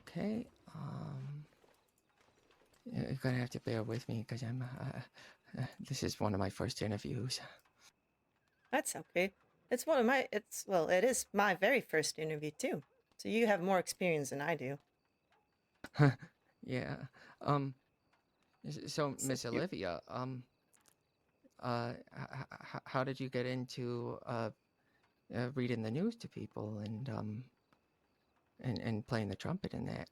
Okay. You're gonna have to bear with me because this is one of my first interviews. That's okay. It is my very first interview too. So you have more experience than I do. Yeah. Um. So, So Miss cute. Olivia, how did you get into reading the news to people and playing the trumpet in that?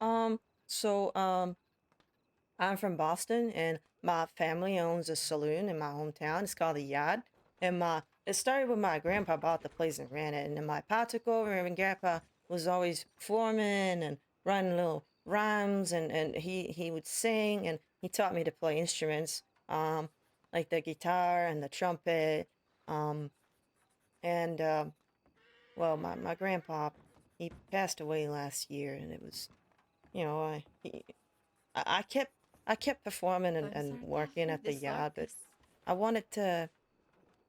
Um, so I'm from Boston and my family owns a saloon in my hometown. It's called the Yard. And my it started with my grandpa bought the place and ran it. And then my pa took over and grandpa was always performing and running little rhymes and he would sing and he taught me to play instruments, like the guitar and the trumpet. Um and well my grandpa he passed away last year and it was I kept performing and working at the yard, but I wanted to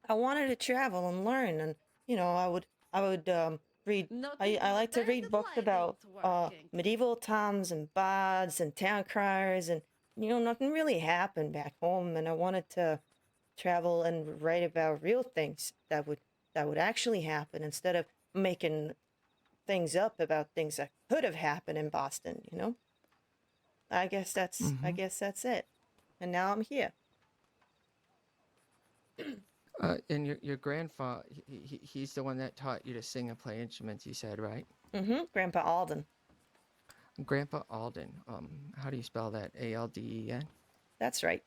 I wanted to travel and learn, and I would read. I like to read books about medieval times and bards and town criers, and nothing really happened back home, and I wanted to travel and write about real things that would actually happen instead of making things up about things that could have happened in Boston. I Mm-hmm. guess that's it. And now I'm here. And your grandfather, he's the one that taught you to sing and play instruments. You said, right? Grandpa Alden. Grandpa Alden. How do you spell that? Alden. That's right.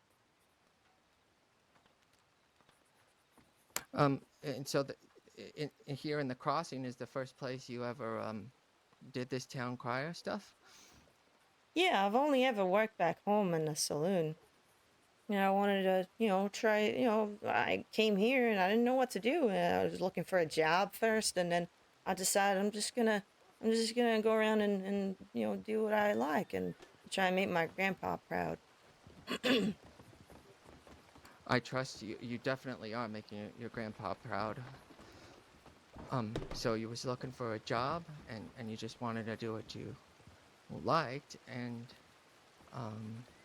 And so here in the crossing is the first place you ever did this town crier stuff. Yeah, I've only ever worked back home in the saloon. I wanted to, try, I came here and I didn't know what to do. And I was looking for a job first and then I decided I'm just gonna go around and do what I like and try and make my grandpa proud. I trust you. You definitely are making your grandpa proud. So you was looking for a job and you just wanted to do what you liked, and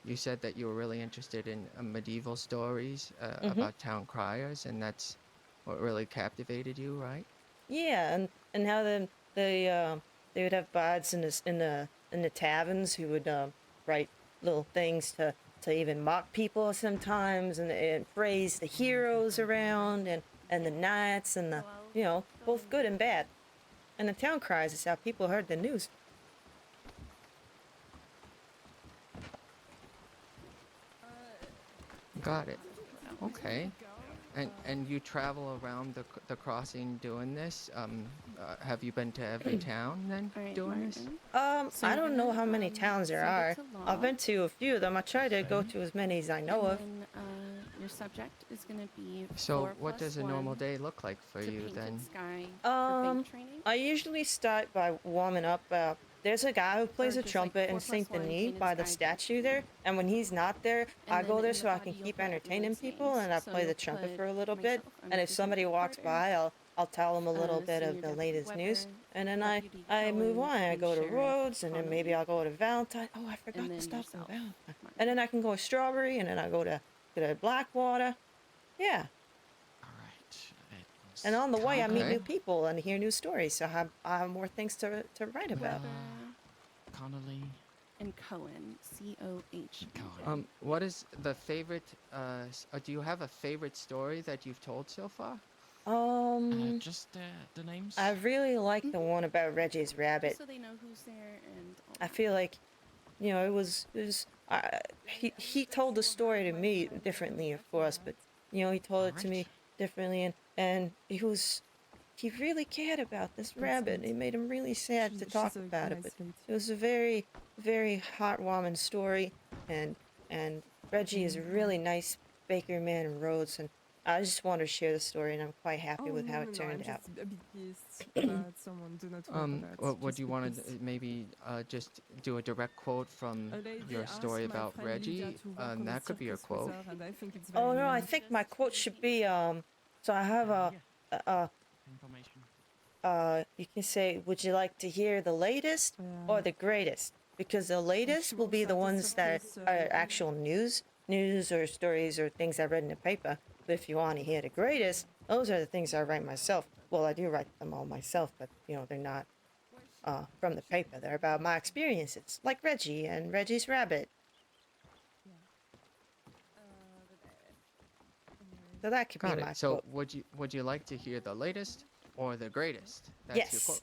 you said that you were really interested in medieval stories hmm about town criers, and that's what really captivated you, right? Yeah, and how they would have bards in the taverns who would write little things to even mock people sometimes and praise the heroes around and the knights and the both good and bad. And the town cries is how people heard the news. Got it. Okay. And you travel around the crossing doing this. Have you been to every town then All right, doing this? Martin. So I you're don't know gonna how many towns there send it are. to I've law, been to a few of them. I try to go to as many as I know and of. then your subject is gonna be So four what plus does a normal one day look like for to you painted then? sky for bait training, I usually start by warming up. There's a guy who or plays a just like trumpet in four Saint plus one Denis painted by the sky bait statue there, training. and when he's not there, I And then go there in the so I body can you'll keep put entertaining everyone's people, names. and I So play the you'll trumpet put for a little bit. myself, I'm And a if somebody detective walks Carter, by, I'll tell them a little bit of senior the deputy latest news, Weber, and then deputy I move Cohen, on. I and go to sheriff Rhodes, and then maybe Connolly, I'll go to Valentine. Oh, I and forgot to then stop in yourself, Valentine. And Martin. then I can go to Strawberry, and then I go to Blackwater. Yeah. All right. It And was on the way, I meet Okay. new Carter, people and hear new stories, so I have more things to write about. Weber, Connolly, and Cohen, Cohen. Cohen. What is the favorite? Do you have a favorite story that you've told so far? Um, Just the I names. really like the one about Reggie's Just rabbit. so they know who's there and all I that. feel like, it was. He told the story to me differently, of course, but he told All it to me right. differently, and he really cared about this That's rabbit. sweet. It made him really sad to She's talk a about it, but nice lady. it was a very, very heartwarming story. And Reggie is a really nice baker man in Rhodes, and I just wanted to share the story, and I'm quite happy Oh with how no it no no! I'm turned out. just a bit pissed that someone do not work on that. What would Just you a bit want pissed. to maybe just do a direct quote from A lady your story asked my about friend Lydia Reggie? to work on a That could be your circus with quote. her, and I think it's Oh very no, I mean. think my quote should be so I have Yeah. a Information. you can say, would you like to hear the latest or the greatest? Because the latest will sure, be the that is ones the that case, are actual news or stories or things I read in the paper. But if you want to hear the greatest, those are the things I write myself. Well, I do write them all myself, but they're not from the paper. They're about my experiences, like Reggie and Reggie's Rabbit. yeah. The best. So that could be Got it. my So quote. would you like to hear the latest or the greatest? That's your Yes. quote.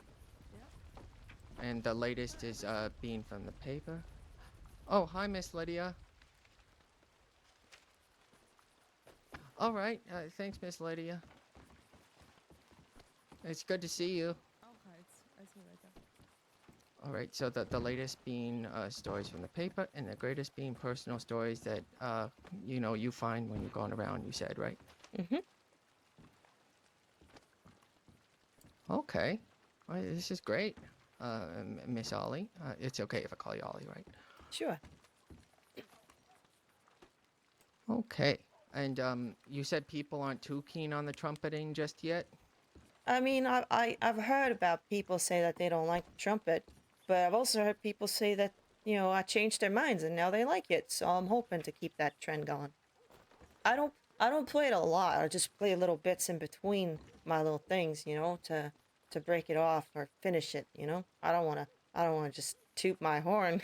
And the latest is being from the paper. Oh, hi, Miss Lydia. All right. Thanks, Miss Lydia. It's good to see you. Alright, I see you later. All right. So the latest being stories from the paper, and the greatest being personal stories that you find when you're going around. You said, right? Mm-hmm. Okay. Well, this is great, Miss Ollie. It's okay if I call you Ollie, right? Sure. Okay. And you said people aren't too keen on the trumpeting just yet. I mean, I've heard about people say that they don't like the trumpet, but I've also heard people say that I changed their minds and now they like it. So I'm hoping to keep that trend going. I don't play it a lot. I just play little bits in between my little things, to break it off or finish it. I don't wanna just toot my horn.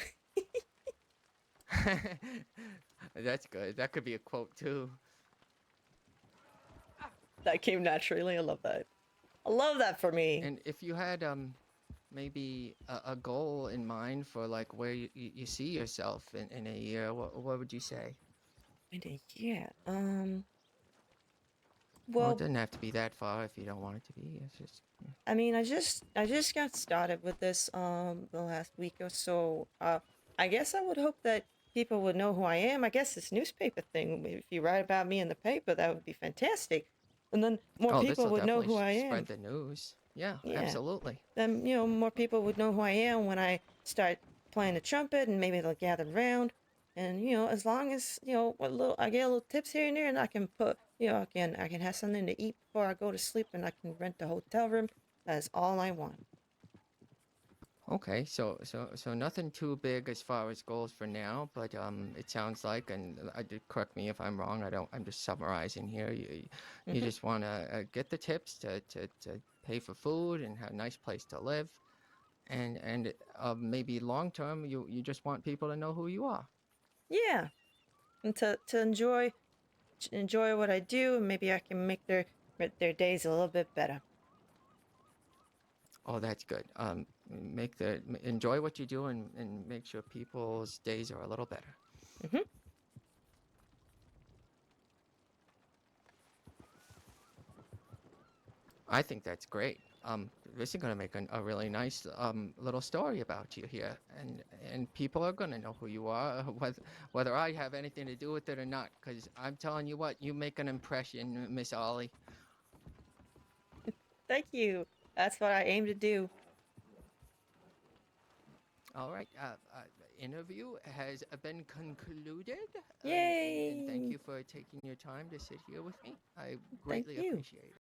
That's good. That could be a quote too. That came naturally. I love that. I love that for me. And if you had maybe a goal in mind for like where you see yourself in a year, what would you say? In a year. Well, it Well, doesn't have to be that far if you don't want it to be. It's just I mean, I just got started with this the last week or so. I guess I would hope that people would know who I am. I guess this newspaper thing, if you write about me in the paper, that would be fantastic. And then more oh, this people will would know definitely who I spread am. the news. Yeah, Yeah. absolutely. Then, more people would know who I am when I start playing the trumpet, and maybe they'll gather around. And as long as I get a little tips here and there, and I can put, I can have something to eat before I go to sleep, and I can rent a hotel room. That's all I want. Okay, so nothing too big as far as goals for now, but it sounds like, and I did correct me if I'm wrong. I don't. I'm just summarizing here. You Hmm. just want to get the tips to pay for food and have a nice place to live, and maybe long term you just want people to know who you are. Yeah, and to enjoy what I do, and maybe I can make their days a little bit better. Oh, that's good. Enjoy what you do and make sure people's days are a little better. Hmm. I think that's great. This is going to make a really nice little story about you here, and people are going to know who you are, whether I have anything to do with it or not. Because I'm telling you what, you make an impression, Miss Ollie. Thank you. That's what I aim to do. All right, the interview has been concluded, and thank Yay! you for taking your time to sit here with me. I Thank greatly you. appreciate it.